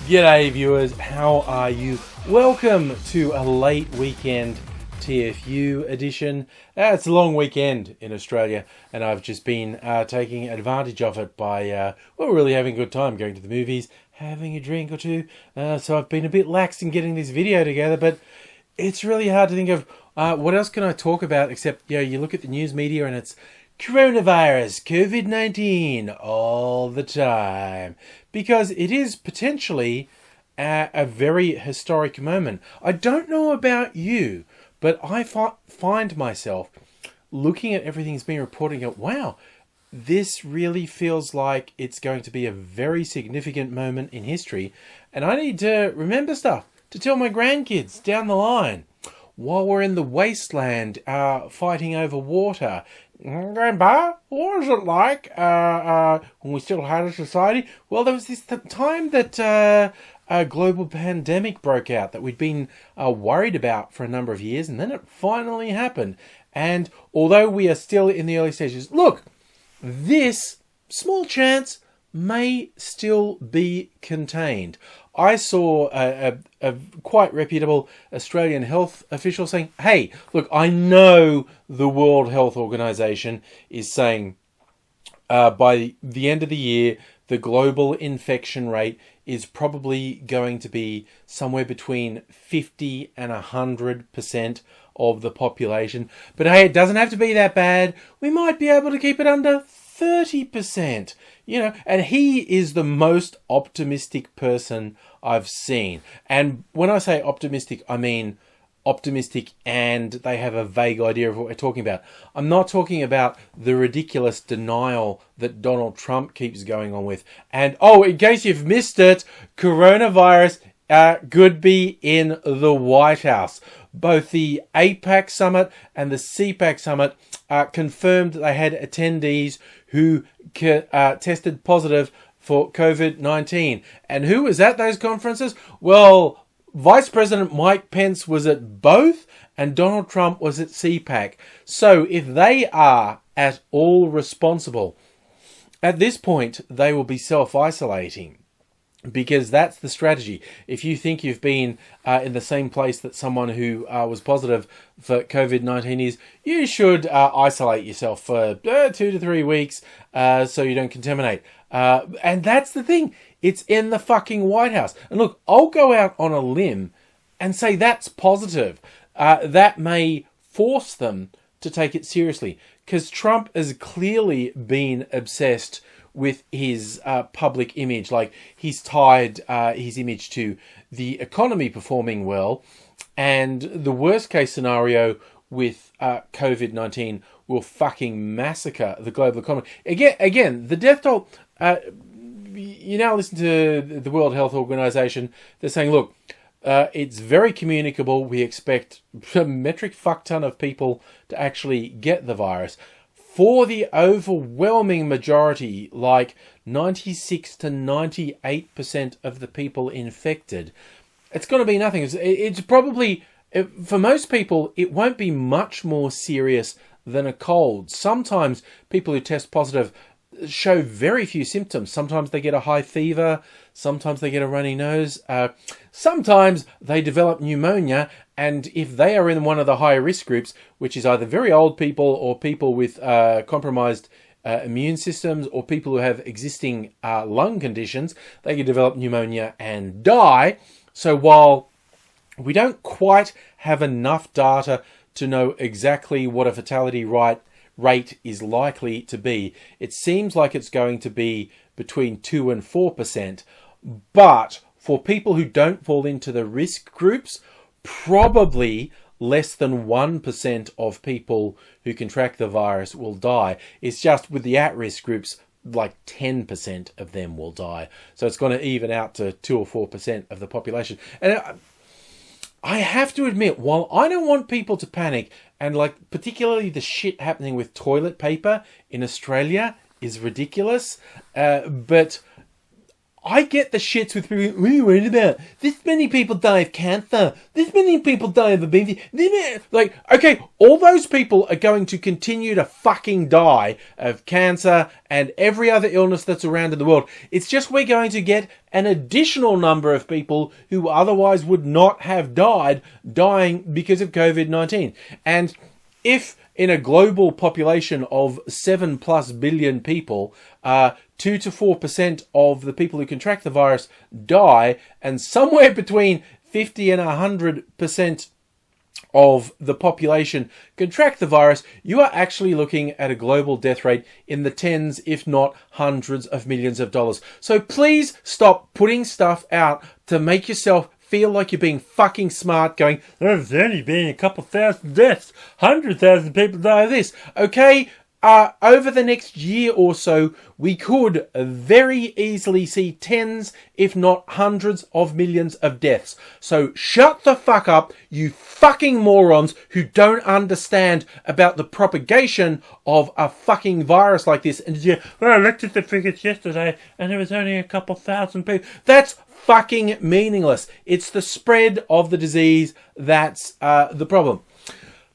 G'day viewers, how are you? Welcome to a late weekend TFU edition. It's a long weekend in Australia and I've just been taking advantage of it by, really having a good time going to the movies, having a drink or two. So I've been a bit lax in getting this video together, but it's really hard to think of what else can I talk about except, you look at the news media and it's coronavirus, COVID-19 all the time, because it is potentially a very historic moment. I don't know about you, but I find myself looking at everything that's been reported and go, wow, this really feels like it's going to be a very significant moment in history, and I need to remember stuff to tell my grandkids down the line while we're in the wasteland fighting over water. Grandpa, what was it like when we still had a society? Well, there was this time that a global pandemic broke out that we'd been worried about for a number of years, and then it finally happened. And although we are still in the early stages, look, this small chance may still be contained. I saw a quite reputable Australian health official saying, hey, look, I know the World Health Organization is saying by the end of the year, the global infection rate is probably going to be somewhere between 50 and 100% of the population. But hey, it doesn't have to be that bad. We might be able to keep it under 30%, and he is the most optimistic person I've seen. And when I say optimistic, I mean optimistic and they have a vague idea of what we're talking about. I'm not talking about the ridiculous denial that Donald Trump keeps going on with. And, in case you've missed it, coronavirus could be in the Whitehouse. Both the APAC summit and the CPAC summit confirmed that they had attendees who tested positive for COVID-19. And who was at those conferences? Well, Vice President Mike Pence was at both and Donald Trump was at CPAC. So if they are at all responsible, at this point, they will be self-isolating. Because that's the strategy. If you think you've been in the same place that someone who was positive for COVID-19 is, you should isolate yourself for 2 to 3 weeks so you don't contaminate. And that's the thing. It's in the fucking White House. And look, I'll go out on a limb and say that's positive. That may force them to take it seriously. Because Trump has clearly been obsessed with his public image. Like, he's tied his image to the economy performing well, and the worst case scenario with COVID-19 will fucking massacre the global economy. Again, the death toll, you now listen to the World Health Organization, they're saying, look, it's very communicable. We expect a metric fuck ton of people to actually get the virus. For the overwhelming majority, like 96 to 98% of the people infected, it's going to be nothing. It's probably, for most people, it won't be much more serious than a cold. Sometimes people who test positive show very few symptoms. Sometimes they get a high fever. Sometimes they get a runny nose. Sometimes they develop pneumonia. And if they are in one of the high risk groups, which is either very old people or people with compromised immune systems or people who have existing lung conditions, they can develop pneumonia and die. So while we don't quite have enough data to know exactly what a fatality rate is likely to be, it seems like it's going to be between 2 and 4%. But for people who don't fall into the risk groups, probably less than 1% of people who contract the virus will die. It's just with the at-risk groups, like 10% of them will die. So it's going to even out to 2 or 4% of the population. And I have to admit, while I don't want people to panic, and like particularly the shit happening with toilet paper in Australia is ridiculous, but I get the shits with people. What are you worried about? This many people die of cancer. This many people die of obesity. Like, okay, all those people are going to continue to fucking die of cancer and every other illness that's around in the world. It's just we're going to get an additional number of people who otherwise would not have died dying because of COVID-19. And if in a global population of 7+ billion people, 2 to 4% of the people who contract the virus die, and somewhere between 50 and 100% of the population contract the virus, you are actually looking at a global death rate in the tens, if not hundreds of millions of dollars. So please stop putting stuff out to make yourself feel like you're being fucking smart, going, there's only been a couple thousand deaths, 100,000 people die of this. Okay, over the next year or so, we could very easily see tens, if not hundreds of millions of deaths. So shut the fuck up, you fucking morons who don't understand about the propagation of a fucking virus like this. And well, I looked at the figures yesterday and there was only a couple thousand people. That's fucking meaningless. It's the spread of the disease that's the problem.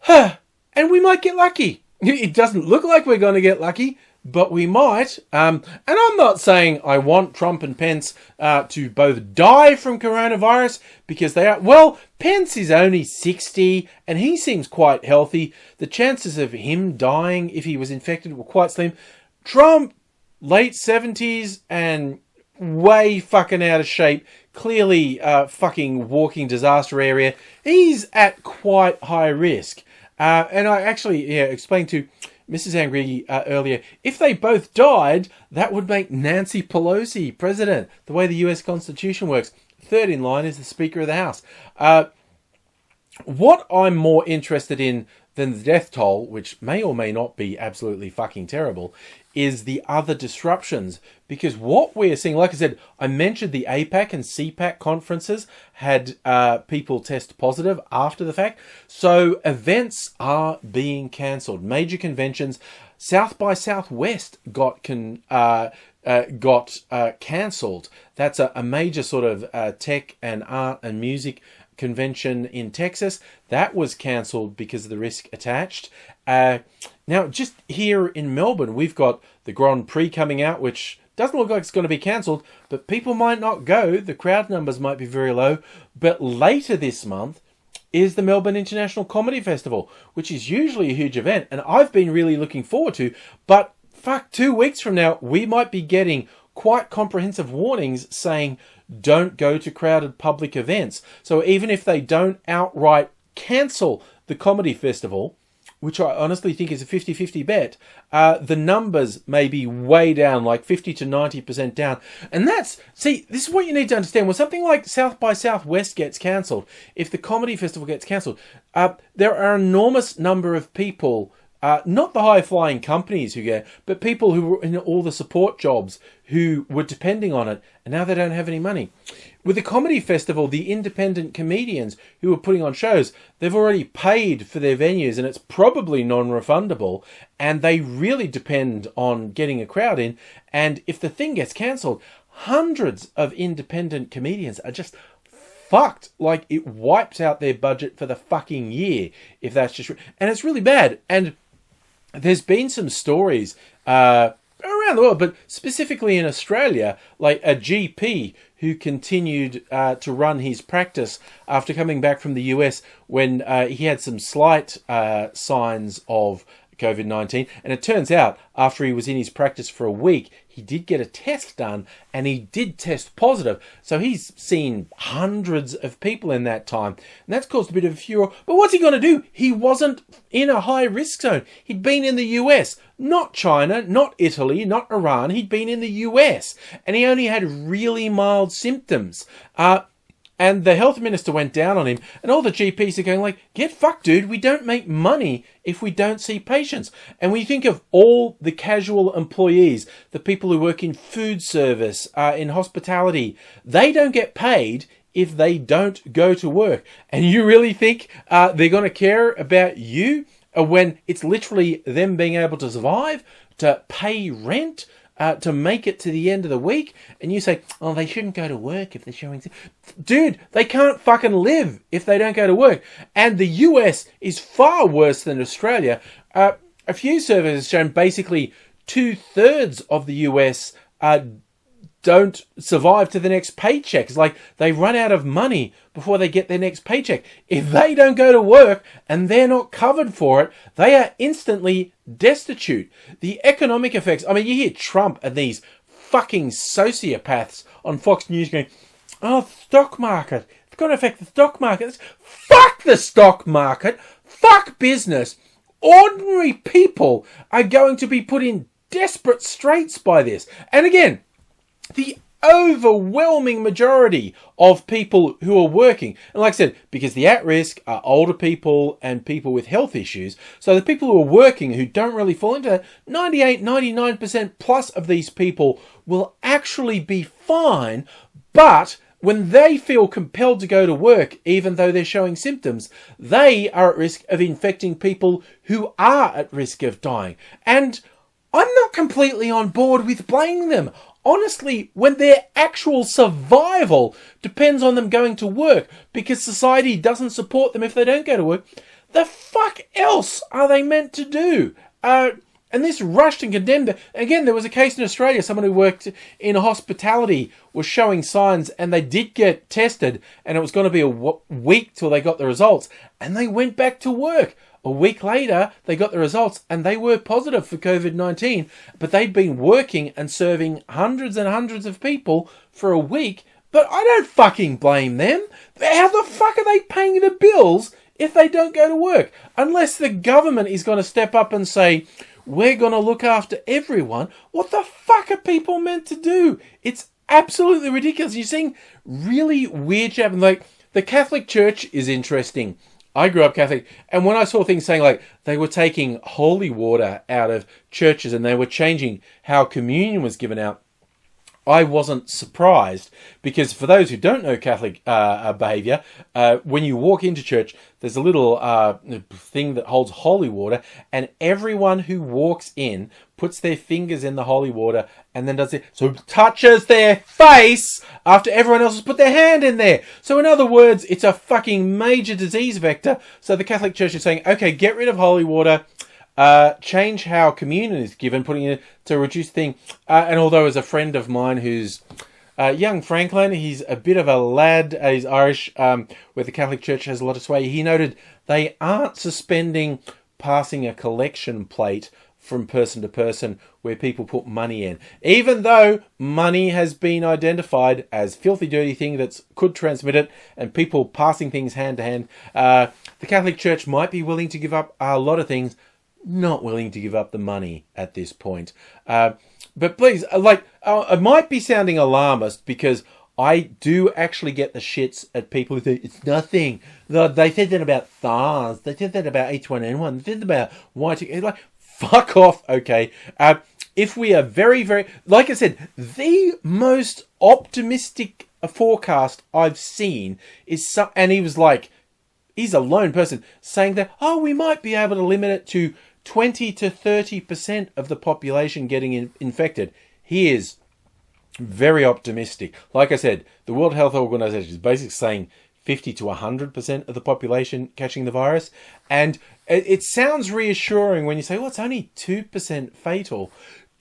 And we might get lucky. It doesn't look like we're going to get lucky, but we might. And I'm not saying I want Trump and Pence to both die from coronavirus, because they are. Well, Pence is only 60 and he seems quite healthy. The chances of him dying if he was infected were quite slim. Trump, late 70s and way fucking out of shape. Clearly fucking walking disaster area. He's at quite high risk. And I actually explained to Mrs. Angry earlier, if they both died, that would make Nancy Pelosi president, the way the US Constitution works. Third in line is the Speaker of the House. What I'm more interested in than the death toll, which may or may not be absolutely fucking terrible, is the other disruptions. Because what we're seeing, like I said, I mentioned the APAC and CPAC conferences had people test positive after the fact. So events are being cancelled. Major conventions. South by Southwest got cancelled. That's a major sort of tech and art and music convention in Texas. That was cancelled because of the risk attached. Now, just here in Melbourne, we've got the Grand Prix coming out, which doesn't look like it's going to be cancelled, but people might not go. The crowd numbers might be very low. But later this month is the Melbourne International Comedy Festival, which is usually a huge event, and I've been really looking forward to. But fuck, 2 weeks from now, we might be getting quite comprehensive warnings saying don't go to crowded public events. So even if they don't outright cancel the comedy festival, which I honestly think is a 50-50 bet, the numbers may be way down, like 50 to 90% down. And this is what you need to understand. When something like South by Southwest gets cancelled, if the comedy festival gets cancelled, there are an enormous number of people, not the high-flying companies who get, but people who were in all the support jobs who were depending on it, and now they don't have any money. With the comedy festival, the independent comedians who are putting on shows, they've already paid for their venues, and it's probably non-refundable, and they really depend on getting a crowd in. And if the thing gets cancelled, hundreds of independent comedians are just fucked. Like, it wipes out their budget for the fucking year, if that's just... And it's really bad. And there's been some stories around the world, but specifically in Australia, like a GP who continued to run his practice after coming back from the US when he had some slight signs of COVID-19. And it turns out, after he was in his practice for a week, he did get a test done and he did test positive. So he's seen hundreds of people in that time. And that's caused a bit of a furor. But what's he going to do? He wasn't in a high risk zone. He'd been in the US, not China, not Italy, not Iran. He'd been in the US and he only had really mild symptoms. And the health minister went down on him, and all the GPs are going like, get fucked, dude. We don't make money if we don't see patients. And when you think of all the casual employees, the people who work in food service, in hospitality, they don't get paid if they don't go to work. And you really think they're going to care about you when it's literally them being able to survive, to pay rent, to make it to the end of the week, and you say, oh, they shouldn't go to work if they're showing... Dude, they can't fucking live if they don't go to work. And the US is far worse than Australia. A few surveys have shown basically 2/3 of the US don't survive to the next paycheck. It's like they run out of money before they get their next paycheck. If they don't go to work and they're not covered for it, they are instantly destitute. The economic effects, I mean, you hear Trump and these fucking sociopaths on Fox News going, oh, stock market, it's going to affect the stock market. Fuck the stock market. Fuck business. Ordinary people are going to be put in desperate straits by this. And again, the overwhelming majority of people who are working, and like I said, because the at-risk are older people and people with health issues, so the people who are working who don't really fall into that, 98, 99% plus of these people will actually be fine, but when they feel compelled to go to work, even though they're showing symptoms, they are at risk of infecting people who are at risk of dying. And I'm not completely on board with blaming them. Honestly, when their actual survival depends on them going to work because society doesn't support them if they don't go to work, the fuck else are they meant to do? And this rushed and condemned. Again, there was a case in Australia, someone who worked in hospitality was showing signs and they did get tested and it was going to be a week till they got the results and they went back to work. A week later, they got the results and they were positive for COVID-19, but they'd been working and serving hundreds and hundreds of people for a week, but I don't fucking blame them. How the fuck are they paying the bills if they don't go to work? Unless the government is going to step up and say, we're going to look after everyone. What the fuck are people meant to do? It's absolutely ridiculous. You're seeing really weird shit happen. Like, the Catholic Church is interesting. I grew up Catholic, and when I saw things saying like they were taking holy water out of churches and they were changing how communion was given out, I wasn't surprised, because for those who don't know Catholic behaviour, when you walk into church, there's a little thing that holds holy water, and everyone who walks in puts their fingers in the holy water and then does it, so touches their face after everyone else has put their hand in there. So in other words, it's a fucking major disease vector. So the Catholic Church is saying, okay, get rid of holy water, change how communion is given, putting it to reduce thing. And although as a friend of mine who's young Franklin, he's a bit of a lad, he's Irish, where the Catholic Church has a lot of sway, he noted they aren't suspending passing a collection plate from person to person where people put money in. Even though money has been identified as filthy, dirty thing that could transmit it, and people passing things hand to hand, the Catholic Church might be willing to give up a lot of things, not willing to give up the money at this point. But please, I might be sounding alarmist because I do actually get the shits at people who think it's nothing. They said that about SARS. They said that about H1N1. They said that about Y2K. Like, fuck off, okay? If we are very, very... Like I said, the most optimistic forecast I've seen is... and he was like... He's a lone person saying that, oh, we might be able to limit it to 20 to 30% of the population getting infected. He is very optimistic. Like I said, the World Health Organization is basically saying 50 to 100% of the population catching the virus. And it sounds reassuring when you say, well, it's only 2% fatal.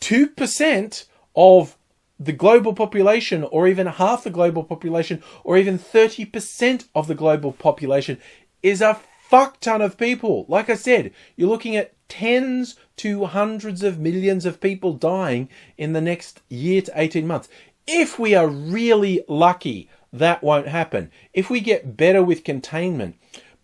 2% of the global population, or even half the global population, or even 30% of the global population is a fuck ton of people. Like I said, you're looking at tens to hundreds of millions of people dying in the next year to 18 months. If we are really lucky, that won't happen. If we get better with containment,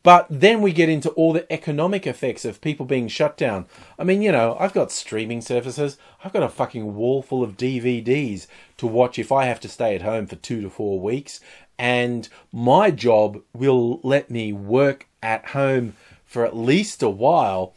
but then we get into all the economic effects of people being shut down. I mean, you know, I've got streaming services. I've got a fucking wall full of DVDs to watch if I have to stay at home for 2 to 4 weeks. And my job will let me work at home for at least a while.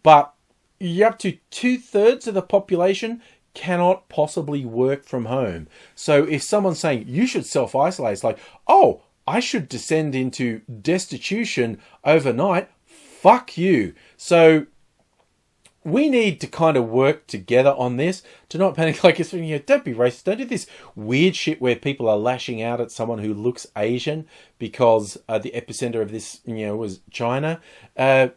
But you're up to 2/3 of the population cannot possibly work from home. So if someone's saying you should self-isolate, it's like, oh, I should descend into destitution overnight. Fuck you. So we need to kind of work together on this to not panic. Like, it's, don't be racist. Don't do this weird shit where people are lashing out at someone who looks Asian because the epicenter of this, was China. And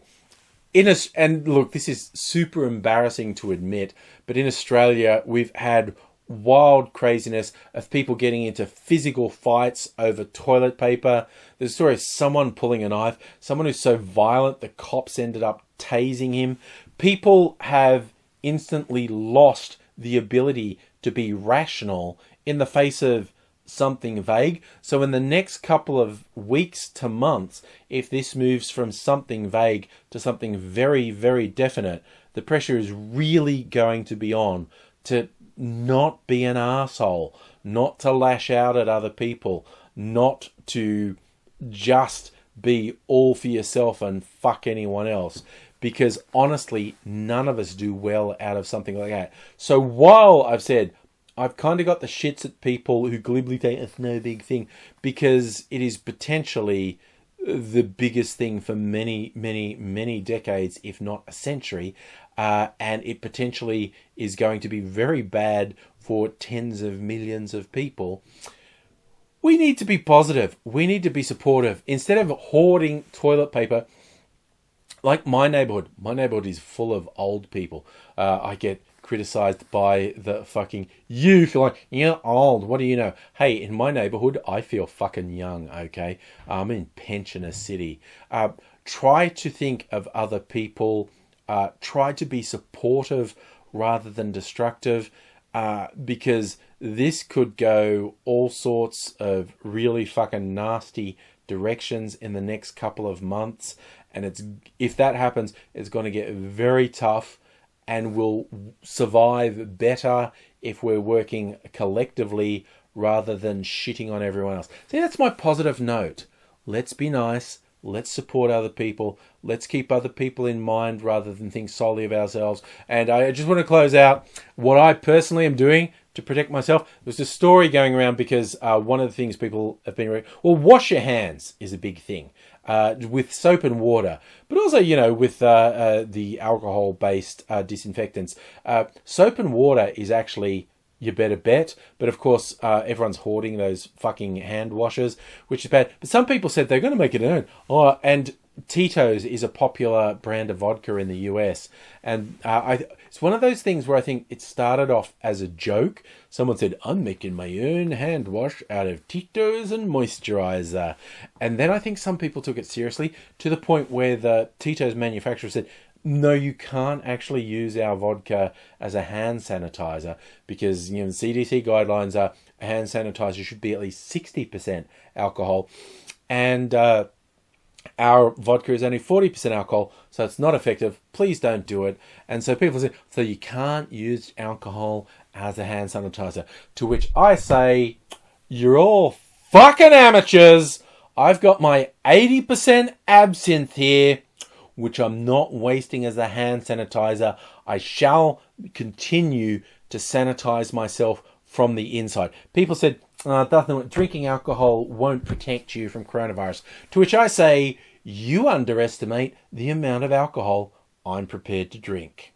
look, this is super embarrassing to admit, but in Australia, we've had wild craziness of people getting into physical fights over toilet paper. There's a story of someone pulling a knife, someone who's so violent the cops ended up tasing him. People have instantly lost the ability to be rational in the face of something vague. So in the next couple of weeks to months, if this moves from something vague to something very, very definite, the pressure is really going to be on to not be an arsehole, not to lash out at other people, not to just be all for yourself and fuck anyone else. Because honestly, none of us do well out of something like that. So while I've said I've kind of got the shits at people who glibly say it's no big thing, because it is potentially the biggest thing for many, many, many decades, if not a century. And it potentially is going to be very bad for tens of millions of people. We need to be positive. We need to be supportive. Instead of hoarding toilet paper, like my neighborhood is full of old people. I get criticized by the fucking youth. Like, you're old. What do you know? Hey, in my neighborhood, I feel fucking young, okay? I'm in Pensioner City. Try to think of other people. Try to be supportive rather than destructive, because this could go all sorts of really fucking nasty directions in the next couple of months. And if that happens, it's going to get very tough, and we'll survive better if we're working collectively rather than shitting on everyone else. See, that's my positive note. Let's be nice. Let's support other people. Let's keep other people in mind rather than think solely of ourselves. And I just want to close out what I personally am doing to protect myself. There's a story going around because one of the things people have been... wash your hands is a big thing. With soap and water, but also, with the alcohol-based disinfectants. Soap and water is actually your better bet, but of course, everyone's hoarding those fucking hand washers, which is bad. But some people said they're going to make it own. And Tito's is a popular brand of vodka in the US, and it's one of those things where I think it started off as a joke. Someone said, I'm making my own hand wash out of Tito's and moisturizer. And then I think some people took it seriously to the point where the Tito's manufacturer said, no, you can't actually use our vodka as a hand sanitizer, because the CDC guidelines are a hand sanitizer should be at least 60% alcohol. And our vodka is only 40% alcohol, so it's not effective. Please don't do it. And so people say, so you can't use alcohol as a hand sanitizer. To which I say, you're all fucking amateurs. I've got my 80% absinthe here, which I'm not wasting as a hand sanitizer. I shall continue to sanitize myself from the inside. People said, drinking alcohol won't protect you from coronavirus. To which I say, you underestimate the amount of alcohol I'm prepared to drink.